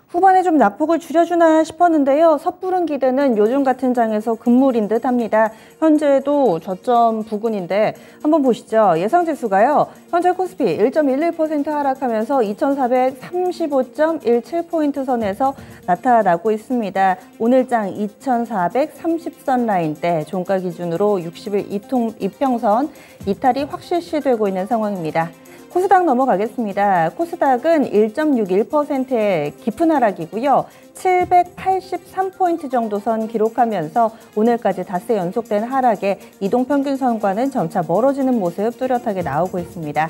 후반에 좀 낙폭을 줄여주나 싶었는데요. 섣부른 기대는 요즘 같은 장에서 금물인 듯 합니다. 현재도 저점 부근인데 한번 보시죠. 예상지수가요. 현재 코스피 1.11% 하락하면서 2435.17포인트 선에서 나타나고 있습니다. 오늘장 2430선 라인대 종가 기준으로 60일 이평선 이탈이 확실시되고 있는 상황입니다. 코스닥 넘어가겠습니다. 코스닥은 1.61%의 깊은 하락이고요. 783포인트 정도 선 기록하면서 오늘까지 닷새 연속된 하락에 이동평균선과는 점차 멀어지는 모습 뚜렷하게 나오고 있습니다.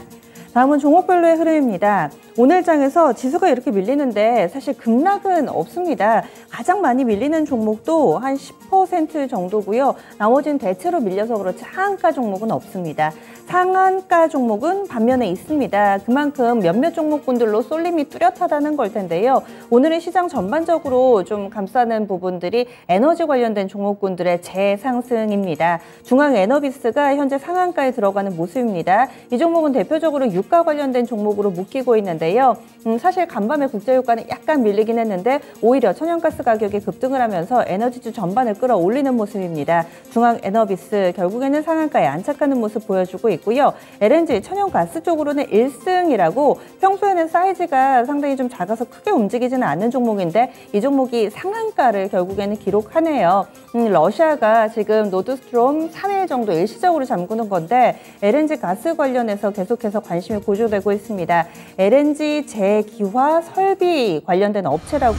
다음은 종목별로의 흐름입니다. 오늘 장에서 지수가 이렇게 밀리는데 사실 급락은 없습니다. 가장 많이 밀리는 종목도 한 10% 정도고요. 나머지는 대체로 밀려서 그렇지 하한가 종목은 없습니다. 상한가 종목은 반면에 있습니다. 그만큼 몇몇 종목군들로 쏠림이 뚜렷하다는 걸 텐데요. 오늘의 시장 전반적으로 좀 감싸는 부분들이 에너지 관련된 종목군들의 재상승입니다. 중앙에너비스가 현재 상한가에 들어가는 모습입니다. 이 종목은 대표적으로 유가 관련된 종목으로 묶이고 있는데요. 사실 간밤에 국제유가는 약간 밀리긴 했는데 오히려 천연가스 가격이 급등을 하면서 에너지주 전반을 끌어올리는 모습입니다. 중앙에너비스 결국에는 상한가에 안착하는 모습 보여주고 있고요. LNG 천연가스 쪽으로는 1승이라고 평소에는 사이즈가 상당히 좀 작아서 크게 움직이지는 않는 종목인데 이 종목이 상한가를 결국에는 기록하네요. 러시아가 지금 노드스트롬 3일 정도 일시적으로 잠그는 건데 LNG 가스 관련해서 계속해서 관심이 고조되고 있습니다. LNG 재기화 설비 관련된 업체라고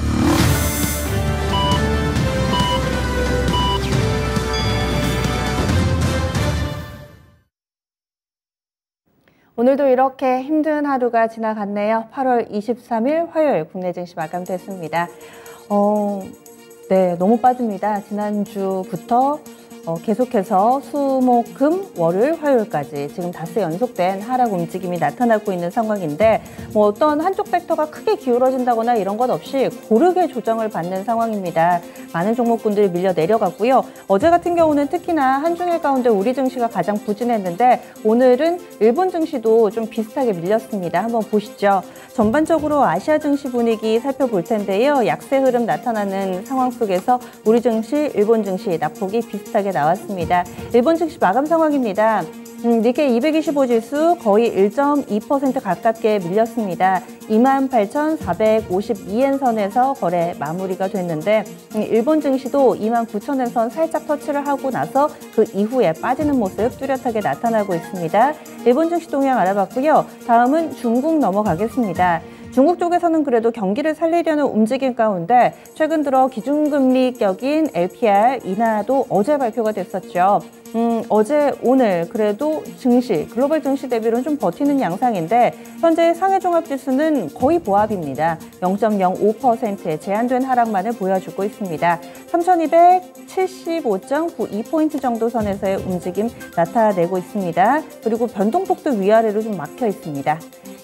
오늘도 이렇게 힘든 하루가 지나갔네요. 8월 23일 화요일 국내 증시 마감됐습니다. 네, 너무 빠집니다. 지난주부터 계속해서 수, 목, 금, 월요일, 화요일까지 지금 닷새 연속된 하락 움직임이 나타나고 있는 상황인데 뭐 어떤 한쪽 섹터가 크게 기울어진다거나 이런 것 없이 고르게 조정을 받는 상황입니다. 많은 종목군들이 밀려 내려갔고요. 어제 같은 경우는 특히나 한중일 가운데 우리 증시가 가장 부진했는데 오늘은 일본 증시도 좀 비슷하게 밀렸습니다. 한번 보시죠. 전반적으로 아시아 증시 분위기 살펴볼 텐데요. 약세 흐름 나타나는 상황 속에서 우리 증시, 일본 증시 낙폭이 비슷하게 나왔습니다. 일본 증시 마감 상황입니다. 니케이 225 지수 거의 1.2% 가깝게 밀렸습니다. 28,452엔 선에서 거래 마무리가 됐는데 일본 증시도 29,000엔 선 살짝 터치를 하고 나서 그 이후에 빠지는 모습 뚜렷하게 나타나고 있습니다. 일본 증시 동향 알아봤고요. 다음은 중국 넘어가겠습니다. 중국 쪽에서는 그래도 경기를 살리려는 움직임 가운데 최근 들어 기준금리격인 LPR 인하도 어제 발표가 됐었죠. 어제 오늘 그래도 증시, 글로벌 증시 대비로는 좀 버티는 양상인데 현재 상해 종합지수는 거의 보합입니다. 0.05%의 제한된 하락만을 보여주고 있습니다. 3275.92포인트 정도 선에서의 움직임 나타내고 있습니다. 그리고 변동폭도 위아래로 좀 막혀 있습니다.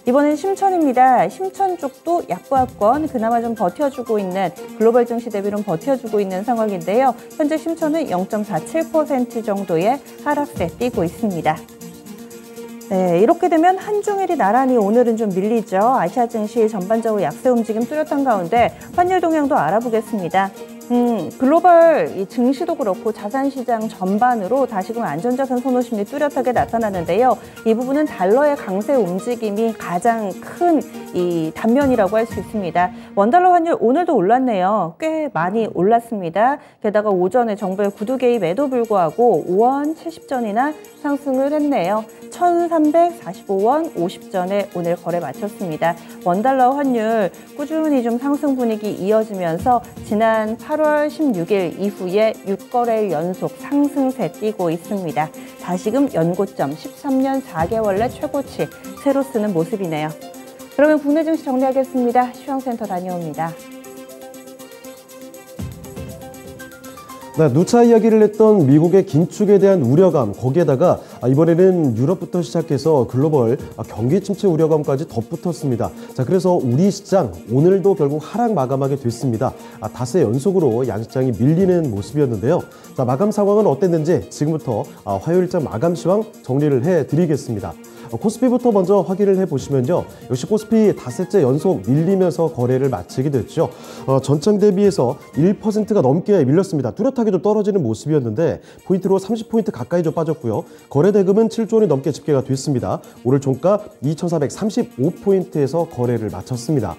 이번엔 심천입니다. 심천 쪽도 약보합권 그나마 좀 버텨주고 있는 글로벌 증시 대비로는 버텨주고 있는 상황인데요. 현재 심천은 0.47% 정도의 하락세 띄고 있습니다. 네, 이렇게 되면 한중일이 나란히 오늘은 좀 밀리죠. 아시아 증시 전반적으로 약세 움직임 뚜렷한 가운데 환율 동향도 알아보겠습니다. 글로벌 이 증시도 그렇고 자산시장 전반으로 다시금 안전자산 선호 심리 뚜렷하게 나타나는데요. 이 부분은 달러의 강세 움직임이 가장 큰 이 단면이라고 할 수 있습니다. 원달러 환율 오늘도 올랐네요. 꽤 많이 올랐습니다. 게다가 오전에 정부의 구두 개입에도 불구하고 5원 70전이나 상승을 했네요. 1,345원 50전에 오늘 거래 마쳤습니다. 원달러 환율 꾸준히 좀 상승 분위기 이어지면서 지난 8월 16일 이후에 6거래일 연속 상승세 띄고 있습니다. 다시금 연고점 13년 4개월 내 최고치 새로 쓰는 모습이네요. 그러면 국내 증시 정리하겠습니다. 시황센터 다녀옵니다. 네, 누차 이야기를 했던 미국의 긴축에 대한 우려감, 거기에다가 이번에는 유럽부터 시작해서 글로벌 경기 침체 우려감까지 덧붙었습니다. 자, 그래서 우리 시장 오늘도 결국 하락 마감하게 됐습니다. 닷새 연속으로 양시장이 밀리는 모습이었는데요. 자, 마감 상황은 어땠는지 지금부터 화요일장 마감 시황 정리를 해드리겠습니다. 코스피부터 먼저 확인을 해보시면요. 역시 코스피 닷새째 연속 밀리면서 거래를 마치게 됐죠. 전장 대비해서 1%가 넘게 밀렸습니다. 뚜렷하게 좀 떨어지는 모습이었는데 포인트로 30포인트 가까이 좀 빠졌고요. 거래 대금은 7조 원이 넘게 집계가 됐습니다. 오늘 종가 2,435포인트에서 거래를 마쳤습니다.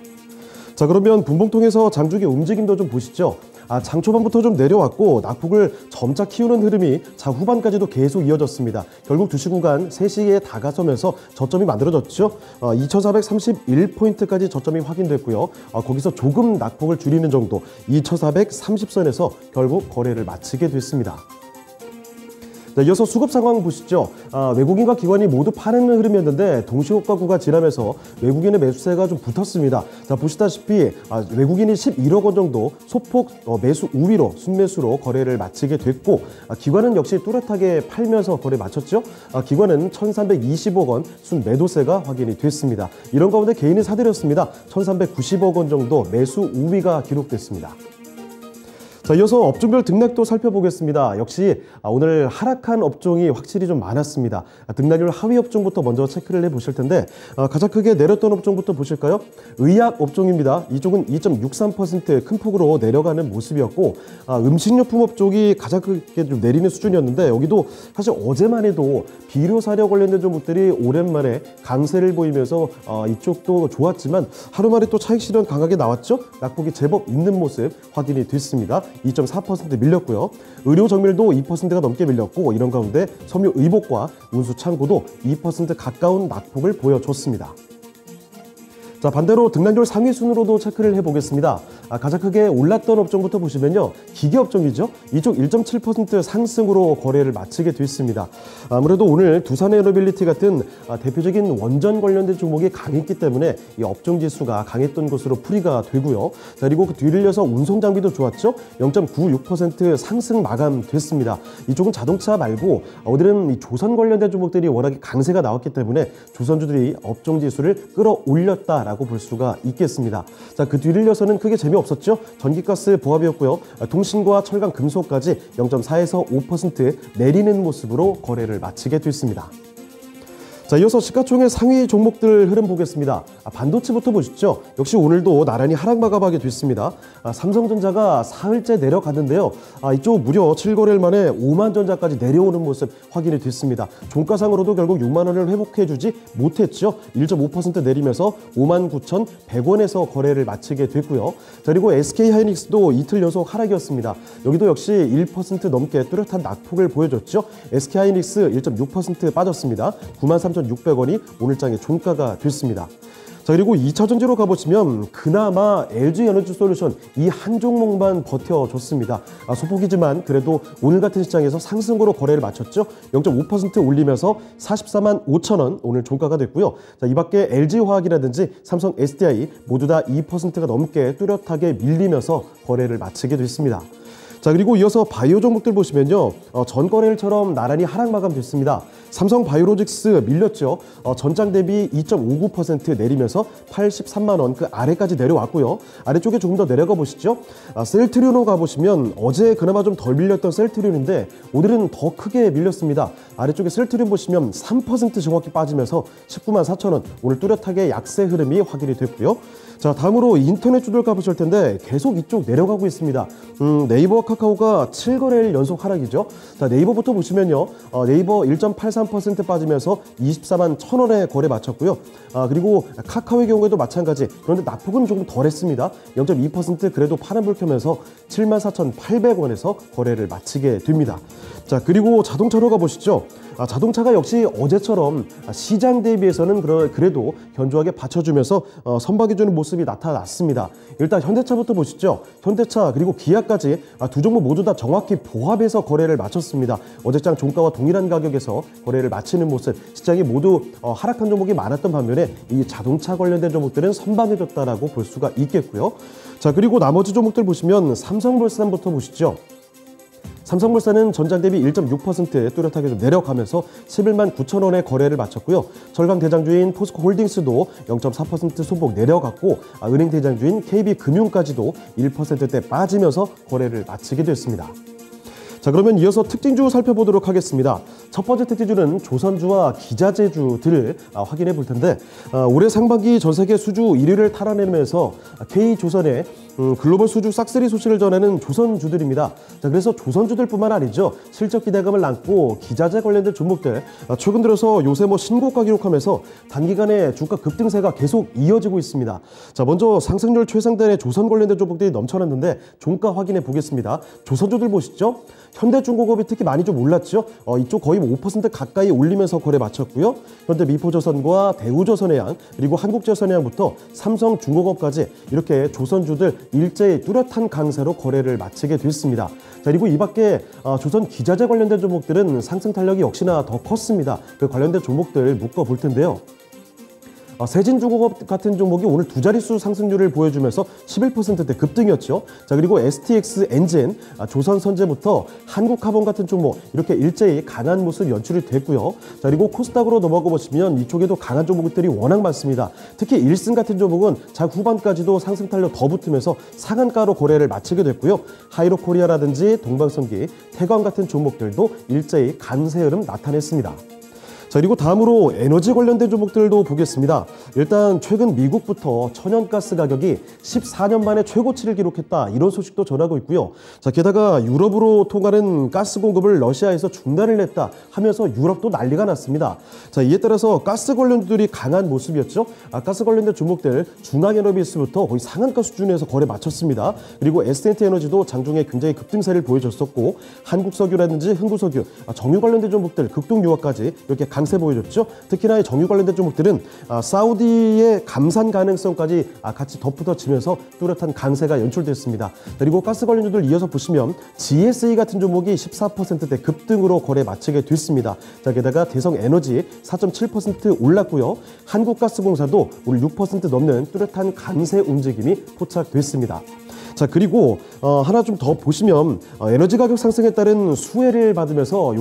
자, 그러면 분봉통에서 장중의 움직임도 좀 보시죠. 장 초반부터 좀 내려왔고 낙폭을 점차 키우는 흐름이 장 후반까지도 계속 이어졌습니다. 결국 2시 구간 3시에 다가서면서 저점이 만들어졌죠. 2,431포인트까지 저점이 확인됐고요. 거기서 조금 낙폭을 줄이는 정도 2,430선에서 결국 거래를 마치게 됐습니다. 네, 이어서 수급 상황 보시죠. 외국인과 기관이 모두 파는 흐름이었는데 동시호가구가 지나면서 외국인의 매수세가 좀 붙었습니다. 자, 보시다시피 외국인이 11억 원 정도 소폭 매수 우위로 순매수로 거래를 마치게 됐고 기관은 역시 뚜렷하게 팔면서 거래 마쳤죠. 기관은 1,320억 원 순매도세가 확인이 됐습니다. 이런 가운데 개인이 사들였습니다. 1,390억 원 정도 매수 우위가 기록됐습니다. 자, 이어서 업종별 등락도 살펴보겠습니다. 역시 오늘 하락한 업종이 확실히 좀 많았습니다. 등락률 하위 업종부터 먼저 체크를 해보실 텐데 가장 크게 내렸던 업종부터 보실까요? 의약 업종입니다. 이쪽은 2.63% 큰 폭으로 내려가는 모습이었고 음식료품 업종이 가장 크게 좀 내리는 수준이었는데 여기도 사실 어제만 해도 비료사료 관련된 종목들이 오랜만에 강세를 보이면서 이쪽도 좋았지만 하루 만에 또 차익 실현 강하게 나왔죠? 낙폭이 제법 있는 모습 확인이 됐습니다. 2.4% 밀렸고요. 의료 정밀도 2%가 넘게 밀렸고 이런 가운데 섬유 의복과 운수 창고도 2% 가까운 낙폭을 보여줬습니다. 자, 반대로 등락률 상위 순으로도 체크를 해보겠습니다. 가장 크게 올랐던 업종부터 보시면요. 기계 업종이죠. 이쪽 1.7% 상승으로 거래를 마치게 됐습니다. 아무래도 오늘 두산에너빌리티 같은 대표적인 원전 관련된 종목이 강했기 때문에 이 업종 지수가 강했던 것으로 풀이가 되고요. 자, 그리고 그 뒤를 이어서 운송장비도 좋았죠. 0.96% 상승 마감됐습니다. 이쪽은 자동차 말고 오늘은 이 조선 관련된 종목들이 워낙에 강세가 나왔기 때문에 조선주들이 업종 지수를 끌어올렸다라고 볼 수가 있겠습니다. 자, 그 뒤를 이어서는 크게 재미없었죠. 전기가스 보합이었고요. 통신과 철강 금속까지 0.4에서 5% 내리는 모습으로 거래를 마치게 됐습니다. 자, 이어서 시가총액 상위 종목들 흐름 보겠습니다. 반도체부터 보시죠. 역시 오늘도 나란히 하락 마감하게 됐습니다. 삼성전자가 사흘째 내려갔는데요. 이쪽 무려 7거래일 만에 5만 전자까지 내려오는 모습 확인이 됐습니다. 종가상으로도 결국 6만 원을 회복해주지 못했죠. 1.5% 내리면서 59,100원에서 거래를 마치게 됐고요. 자, 그리고 SK하이닉스도 이틀 연속 하락이었습니다. 여기도 역시 1% 넘게 뚜렷한 낙폭을 보여줬죠. SK하이닉스 1.6% 빠졌습니다. 93,600원이 오늘장의 종가가 됐습니다. 자, 그리고 2차전지로 가보시면 그나마 LG에너지솔루션 이 한 종목만 버텨줬습니다. 소폭이지만 그래도 오늘 같은 시장에서 상승으로 거래를 마쳤죠. 0.5% 올리면서 44만 5천 원 오늘 종가가 됐고요. 자, 이 밖에 LG화학이라든지 삼성 SDI 모두 다 2%가 넘게 뚜렷하게 밀리면서 거래를 마치게 됐습니다. 자, 그리고 이어서 바이오 종목들 보시면요. 전 거래일처럼 나란히 하락 마감됐습니다. 삼성 바이오로직스 밀렸죠. 전장 대비 2.59% 내리면서 83만 원 그 아래까지 내려왔고요. 아래쪽에 조금 더 내려가 보시죠. 셀트리온으로 가보시면 어제 그나마 좀 덜 밀렸던 셀트리온인데 오늘은 더 크게 밀렸습니다. 아래쪽에 셀트리온 보시면 3% 정확히 빠지면서 19만 4천 원 오늘 뚜렷하게 약세 흐름이 확인이 됐고요. 자, 다음으로 인터넷주들 가보실 텐데 계속 이쪽 내려가고 있습니다. 네이버와 카카오가 7거래일 연속 하락이죠. 자, 네이버부터 보시면요. 네이버 1.83% 빠지면서 24만 1,000원에 거래 마쳤고요. 그리고 카카오의 경우에도 마찬가지. 그런데 낙폭은 조금 덜했습니다. 0.2% 그래도 파란불 켜면서 74,800원에서 거래를 마치게 됩니다. 자, 그리고 자동차로 가보시죠. 자동차가 역시 어제처럼 시장 대비해서는 그래도 견조하게 받쳐주면서 선박해주는 모습이 나타났습니다. 일단 현대차부터 보시죠. 현대차 그리고 기아까지 두 종목 모두 다 정확히 보합해서 거래를 마쳤습니다. 어제장 종가와 동일한 가격에서 거래를 마치는 모습. 시장이 모두 하락한 종목이 많았던 반면에 이 자동차 관련된 종목들은 선방해줬다라고 볼 수가 있겠고요. 자, 그리고 나머지 종목들 보시면 삼성물산부터 보시죠. 삼성물산은 전장 대비 1.6% 뚜렷하게 좀 내려가면서 11만 9천 원의 거래를 마쳤고요. 철강 대장주인 포스코홀딩스도 0.4% 소폭 내려갔고 은행 대장주인 KB금융까지도 1%대 빠지면서 거래를 마치게 됐습니다. 자, 그러면 이어서 특징주 살펴보도록 하겠습니다. 첫 번째 특징주는 조선주와 기자재주들을 확인해 볼 텐데 올해 상반기 전 세계 수주 1위를 탈환하면서 K조선의 글로벌 수주 싹쓸이 소식을 전하는 조선주들입니다. 자, 그래서 조선주들뿐만 아니죠. 실적 기대감을 안고 기자재 관련된 종목들 최근 들어서 요새 신고가 기록하면서 단기간에 주가 급등세가 계속 이어지고 있습니다. 자, 먼저 상승률 최상단의 조선 관련된 종목들이 넘쳐났는데 종가 확인해 보겠습니다. 조선주들 보시죠. 현대중공업이 특히 많이 좀 올랐죠. 이쪽 거의 5% 가까이 올리면서 거래 마쳤고요. 현대미포조선과 대우조선해양 그리고 한국조선해양부터 삼성중공업까지 이렇게 조선주들 일제히 뚜렷한 강세로 거래를 마치게 됐습니다. 자, 그리고 이 밖에 조선 기자재 관련된 종목들은 상승 탄력이 역시나 더 컸습니다. 그 관련된 종목들 묶어볼 텐데요. 세진중공업 같은 종목이 오늘 두 자릿수 상승률을 보여주면서 11%대 급등이었죠. 자, 그리고 STX 엔진, 조선선제부터 한국카본 같은 종목 이렇게 일제히 강한 모습 연출이 됐고요. 자, 그리고 코스닥으로 넘어가 보시면 이쪽에도 강한 종목들이 워낙 많습니다. 특히 1승 같은 종목은 장 후반까지도 상승 탄력 더 붙으면서 상한가로 거래를 마치게 됐고요. 하이로코리아라든지 동방선기, 태광 같은 종목들도 일제히 강세 흐름 나타냈습니다. 자, 그리고 다음으로 에너지 관련된 종목들도 보겠습니다. 일단 최근 미국부터 천연가스 가격이 14년 만에 최고치를 기록했다. 이런 소식도 전하고 있고요. 자, 게다가 유럽으로 통하는 가스 공급을 러시아에서 중단을 했다 하면서 유럽도 난리가 났습니다. 자, 이에 따라서 가스 관련주들이 강한 모습이었죠. 가스 관련된 종목들 중앙에너비스부터 거의 상한가 수준에서 거래 마쳤습니다. 그리고 S&T에너지도 장중에 굉장히 급등세를 보여줬었고 한국석유라든지 흥구석유, 정유 관련된 종목들 극동 유화까지 이렇게 강세 보여줬죠. 특히나 정유 관련된 종목들은 사우디의 감산 가능성까지 같이 덧붙여지면서 뚜렷한 강세가 연출됐습니다. 그리고 가스 관련주들 이어서 보시면 GSE 같은 종목이 14%대 급등으로 거래 마치게 됐습니다. 자, 게다가 대성에너지 4.7% 올랐고요. 한국가스공사도 오늘 6% 넘는 뚜렷한 강세 움직임이 포착됐습니다. 자, 그리고 하나 좀 더 보시면 에너지 가격 상승에 따른 수혜를 받으면서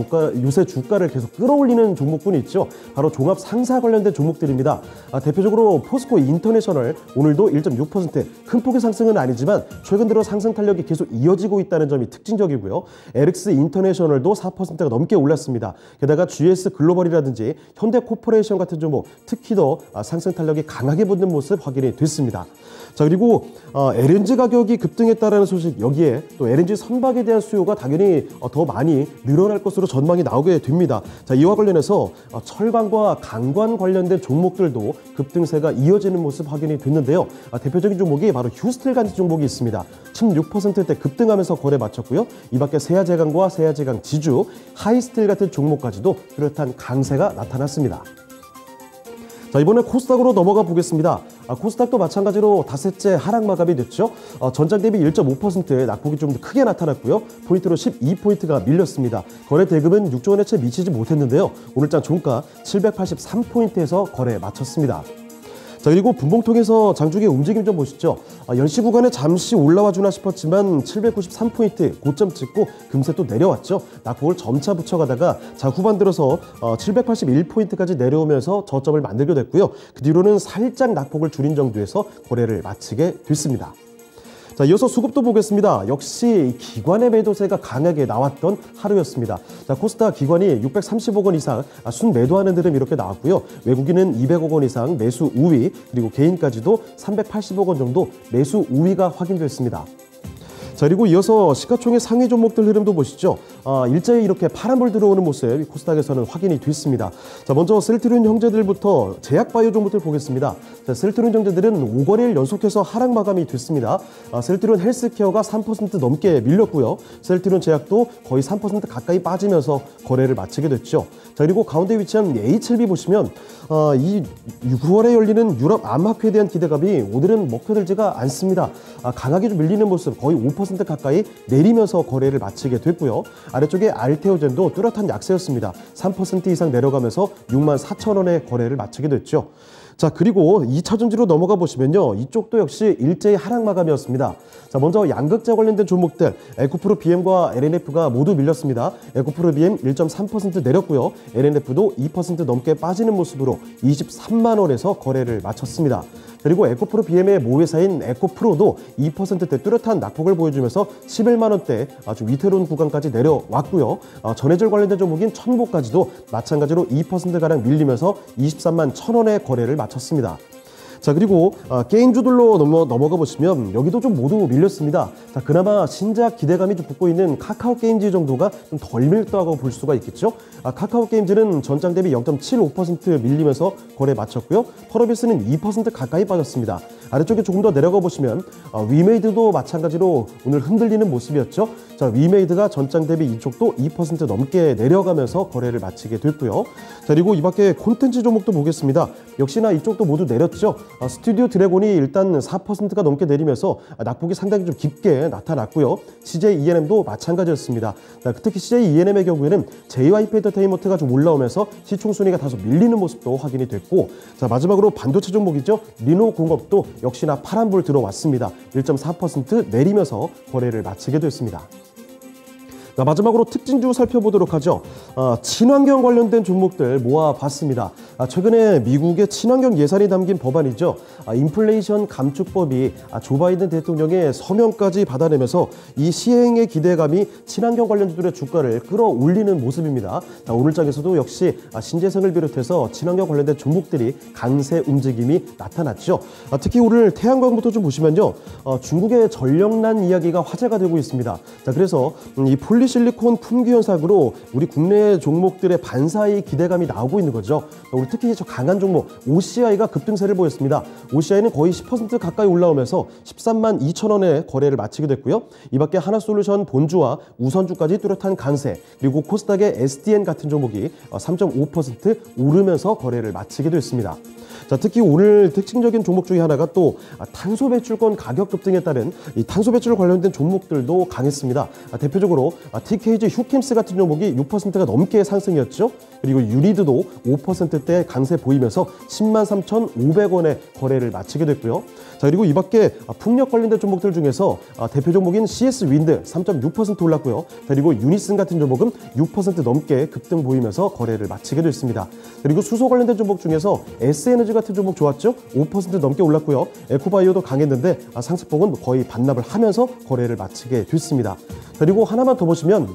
요새 주가를 계속 끌어올리는 종목군이 있죠. 바로 종합 상사 관련된 종목들입니다. 대표적으로 포스코 인터내셔널 오늘도 1.6% 큰 폭의 상승은 아니지만 최근 들어 상승 탄력이 계속 이어지고 있다는 점이 특징적이고요. LX 인터내셔널도 4%가 넘게 올랐습니다. 게다가 GS 글로벌이라든지 현대코퍼레이션 같은 종목 특히 더 상승 탄력이 강하게 붙는 모습 확인이 됐습니다. 자, 그리고 LNG 가격이 급등했다라는 소식, 여기에 또 LNG 선박에 대한 수요가 당연히 더 많이 늘어날 것으로 전망이 나오게 됩니다. 자, 이와 관련해서 철강과 강관 관련된 종목들도 급등세가 이어지는 모습 확인이 됐는데요. 대표적인 종목이 바로 휴스틸 같은 종목이 있습니다. 16%대 급등하면서 거래 마쳤고요. 이 밖에 세아제강과 세아제강 지주, 하이스틸 같은 종목까지도 뚜렷한 강세가 나타났습니다. 자, 이번에 코스닥으로 넘어가 보겠습니다. 코스닥도 마찬가지로 닷새째 하락 마감이 됐죠. 전장 대비 1.5%의 낙폭이 좀 더 크게 나타났고요. 포인트로 12포인트가 밀렸습니다. 거래 대금은 6조 원에 채 미치지 못했는데요. 오늘장 종가 783포인트에서 거래 마쳤습니다. 자, 그리고 분봉통에서 장중의 움직임 좀 보시죠. 연시 구간에 잠시 올라와 주나 싶었지만 793포인트 고점 찍고 금세 또 내려왔죠. 낙폭을 점차 붙여가다가 자, 후반 들어서 781포인트까지 내려오면서 저점을 만들게 됐고요. 그 뒤로는 살짝 낙폭을 줄인 정도에서 거래를 마치게 됐습니다. 자, 이어서 수급도 보겠습니다. 역시 기관의 매도세가 강하게 나왔던 하루였습니다. 자, 코스닥 기관이 630억 원 이상 순매도하는 흐름 이렇게 나왔고요. 외국인은 200억 원 이상 매수 우위, 그리고 개인까지도 380억 원 정도 매수 우위가 확인됐습니다. 자, 그리고 이어서 시가총액 상위 종목들 흐름도 보시죠. 일제히 이렇게 파란불 들어오는 모습 코스닥에서는 확인이 됐습니다. 자, 먼저 셀트리온 형제들부터 제약바이오 종목들 보겠습니다. 자, 셀트리온 형제들은 5거래일 연속해서 하락 마감이 됐습니다. 셀트리온 헬스케어가 3% 넘게 밀렸고요. 셀트리온 제약도 거의 3% 가까이 빠지면서 거래를 마치게 됐죠. 자, 그리고 가운데 위치한 HLB 보시면 이 9월에 열리는 유럽 암학회에 대한 기대감이 오늘은 먹혀들지가 않습니다. 강하게 좀 밀리는 모습, 거의 5% 가까이 내리면서 거래를 마치게 됐고요. 아래쪽에 알테오젠도 뚜렷한 약세였습니다. 3% 이상 내려가면서 64,000원에 거래를 마치게 됐죠. 자, 그리고 2차 전지로 넘어가 보시면요. 이쪽도 역시 일제히 하락 마감이었습니다. 자, 먼저 양극재 관련된 종목들 에코프로 BM과 LNF가 모두 밀렸습니다. 에코프로 BM 1.3% 내렸고요. LNF도 2% 넘게 빠지는 모습으로 23만 원에서 거래를 마쳤습니다. 그리고 에코프로 BM의 모회사인 에코프로도 2%대 뚜렷한 낙폭을 보여주면서 11만 원대 아주 위태로운 구간까지 내려왔고요. 전해질 관련된 종목인 천보까지도 마찬가지로 2%가량 밀리면서 23만 1,000원의 거래를 마쳤습니다. 자, 그리고 게임주들로 넘어가 보시면 여기도 좀 모두 밀렸습니다. 자, 그나마 신작 기대감이 좀 붙고 있는 카카오 게임즈 정도가 좀 덜 밀렸다고 볼 수가 있겠죠. 카카오 게임즈는 전장 대비 0.75% 밀리면서 거래 마쳤고요. 펄어비스는 2% 가까이 빠졌습니다. 아래쪽에 조금 더 내려가 보시면 위메이드도 마찬가지로 오늘 흔들리는 모습이었죠. 자, 위메이드가 전장 대비 이쪽도 2% 넘게 내려가면서 거래를 마치게 됐고요. 자, 그리고 이 밖에 콘텐츠 종목도 보겠습니다. 역시나 이쪽도 모두 내렸죠. 스튜디오 드래곤이 일단 4%가 넘게 내리면서 낙폭이 상당히 좀 깊게 나타났고요. CJ ENM도 마찬가지였습니다. 특히 CJ ENM의 경우에는 JYP 엔터테인먼트가 좀 올라오면서 시총순위가 다소 밀리는 모습도 확인이 됐고, 자, 마지막으로 반도체 종목이죠. 리노공업도 역시나 파란불 들어왔습니다. 1.4% 내리면서 거래를 마치게 됐습니다. 자, 마지막으로 특징주 살펴보도록 하죠. 친환경 관련된 종목들 모아봤습니다. 최근에 미국의 친환경 예산이 담긴 법안이죠. 인플레이션 감축법이 조 바이든 대통령의 서명까지 받아내면서 이 시행의 기대감이 친환경 관련주들의 주가를 끌어올리는 모습입니다. 자, 오늘장에서도 역시 신재생을 비롯해서 친환경 관련된 종목들이 강세 움직임이 나타났죠. 특히 오늘 태양광부터 좀 보시면요. 중국의 전력난 이야기가 화제가 되고 있습니다. 자, 그래서 이 폴리실리콘 품귀 현상으로 우리 국내 종목들의 반사이 기대감이 나오고 있는 거죠. 우리 특히 저 강한 종목 OCI가 급등세를 보였습니다. OCI는 거의 10% 가까이 올라오면서 13만 2천 원에 거래를 마치게 됐고요. 이 밖에 하나솔루션 본주와 우선주까지 뚜렷한 강세, 그리고 코스닥의 SDN 같은 종목이 3.5% 오르면서 거래를 마치게 됐습니다. 자, 특히 오늘 특징적인 종목 중에 하나가 또 탄소 배출권 가격 급등에 따른 이 탄소 배출 관련된 종목들도 강했습니다. 대표적으로 TKG 휴킴스 같은 종목이 6%가 넘게 상승이었죠. 그리고 유니드도 5%대 강세 보이면서 10만 3,500원에 거래를 마치게 됐고요. 자, 그리고 이 밖에 풍력 관련된 종목들 중에서 대표 종목인 CS 윈드 3.6% 올랐고요. 그리고 유니슨 같은 종목은 6% 넘게 급등 보이면서 거래를 마치게 됐습니다. 그리고 수소 관련된 종목 중에서 S에너지 같은 종목 좋았죠? 5% 넘게 올랐고요. 에코바이오도 강했는데 상승폭은 거의 반납을 하면서 거래를 마치게 됐습니다. 그리고 하나만 더 보시면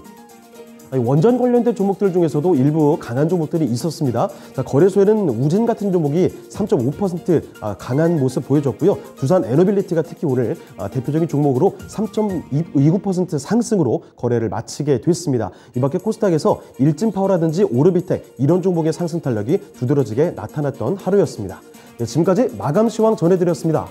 원전 관련된 종목들 중에서도 일부 강한 종목들이 있었습니다. 자, 거래소에는 우진 같은 종목이 3.5% 강한 모습 보여줬고요. 두산 에너빌리티가 특히 오늘 대표적인 종목으로 3.29% 상승으로 거래를 마치게 됐습니다. 이 밖에 코스닥에서 일진파워라든지 오르비텍 이런 종목의 상승 탄력이 두드러지게 나타났던 하루였습니다. 네, 지금까지 마감 시황 전해드렸습니다.